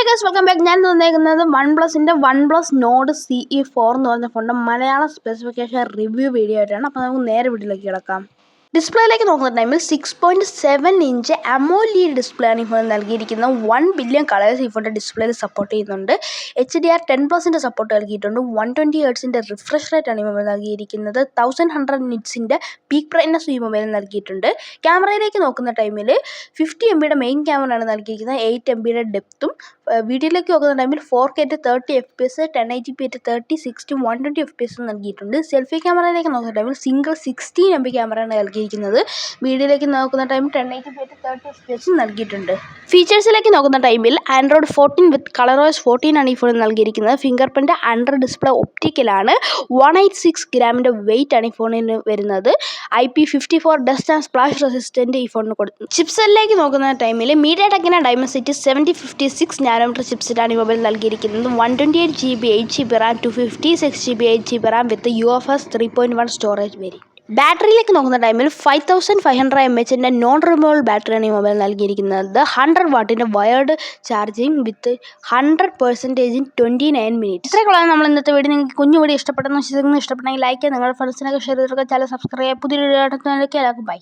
Guys welcome back. ഞാൻ തന്നേക്കുന്നത് one plus node CE4 എന്ന് പറഞ്ഞ ഫോണിൻ്റെ മലയാളം സ്പെസിഫിക്കേഷൻ റിവ്യൂ വീഡിയോ ആയിട്ടാണ്. അപ്പോൾ നമുക്ക് നേരെ വീഡിയോയിലേക്ക് കിടക്കാം. ഡിസ്പ്ലേയിലേക്ക് നോക്കുന്ന ടൈമിൽ 6.7 ഇഞ്ച് AMOLED ഡിസ്പ്ലേ ആണ് ഈ ഫോൺ നൽകിയിരിക്കുന്നത്. 1 ബില്യൺ കളേഴ്സ് ഈ ഫോണിൻ്റെ ഡിസ്പ്ലേയിൽ സപ്പോർട്ട് ചെയ്യുന്നുണ്ട്. HDR 10+ സപ്പോർട്ട് നൽകിയിട്ടുണ്ട്. 120 ഹെർട്സിൻ്റെ റിഫ്രഷ് റേറ്റ് ആണ് ഈ മൊബൈൽ നൽകിയിരിക്കുന്നത്. 1100 നിറ്റ്സിൻ്റെ പീക്ക് ബ്രൈറ്റ്നസ് ഈ മൊബൈൽ നൽകിയിട്ടുണ്ട്. ക്യാമറയിലേക്ക് നോക്കുന്ന ടൈമിൽ 50 MB മെയിൻ ക്യാമറയാണ് നൽകിയിരിക്കുന്നത്. 8 MB ഡെപ്തും. വീഡിയോയിലേക്ക് നോക്കുന്ന ടൈമിൽ 4K 30 FPS, 1080p 30, 60, 120 FPS നൽകിയിട്ടുണ്ട്. സെൽഫി ക്യാമറയിലേക്ക് നോക്കുന്ന ടൈമിൽ സിംഗിൾ 16 MB ക്യാമറയാണ് നൽകിയിരിക്കുന്നത്. വീഡിയോയിലേക്ക് നോക്കുന്ന ടൈമിൽ 1080p 30 FPS നൽകിയിട്ടുണ്ട്. ഫീച്ചേഴ്സിലേക്ക് നോക്കുന്ന ടൈമിൽ Android 14 വിത്ത് ColorOS 14 ആണ് ഈ ഫോണിൽ നൽകിയിരിക്കുന്നത്. ഫിംഗർ പ്രിൻ്റ് അണ്ടർ ഡിസ്പ്ലേ ഒപ്റ്റിക്കലാണ്. 186 ഗ്രാമിൻ്റെ വെയിറ്റ് ആണ് ഈ ഫോണിന് വരുന്നത്. IP54 dust and splash resistant ഈ ഫോണിന് കൊടുത്തു. ചിപ്സെറ്റിലേക്ക് നോക്കുന്ന ടൈമിൽ MediaTekൻ്റെ Dimensity 7056 നാനോമീറ്റർ ചിപ്സെറ്റാണ് ഈ മൊബൈൽ നൽകിയിരിക്കുന്നത്. 128GB 8GB RAM, 256GB 8GB RAM വിത്ത് UFS 3.1 സ്റ്റോറേജ് വേരിയൻറ്റ്. ബാറ്ററിയിലേക്ക് നോക്കുന്ന ടൈമിൽ 5500 mAh നോൺ റിമൂവബിൾ ബാറ്ററിയാണ് ഈ മൊബൈൽ നൽകിയിരിക്കുന്നത്. 100 വാട്ടിൻ്റെ wired charging with 100% in 29 minutes. ഇത്രയൊക്കെയാണ് നമ്മൾ ഇന്നത്തെ വീഡിയോ. നിങ്ങൾക്ക് കുഞ്ഞു വീഡിയോ ഇഷ്ടപ്പെട്ടെന്ന് വിശ്വസിക്കുന്നു. ഇഷ്ടപ്പെട്ടെങ്കിൽ ലൈക്ക് ചെയ്യുക, നിങ്ങളുടെ ഫ്രണ്ട്സിനൊക്കെ ഷെയർ ചെയ്തൊക്കെ ചാനൽ സബ്സ്ക്രൈബ് ചെയ്യുക. പുതിയൊരു വീഡിയോ ബൈ.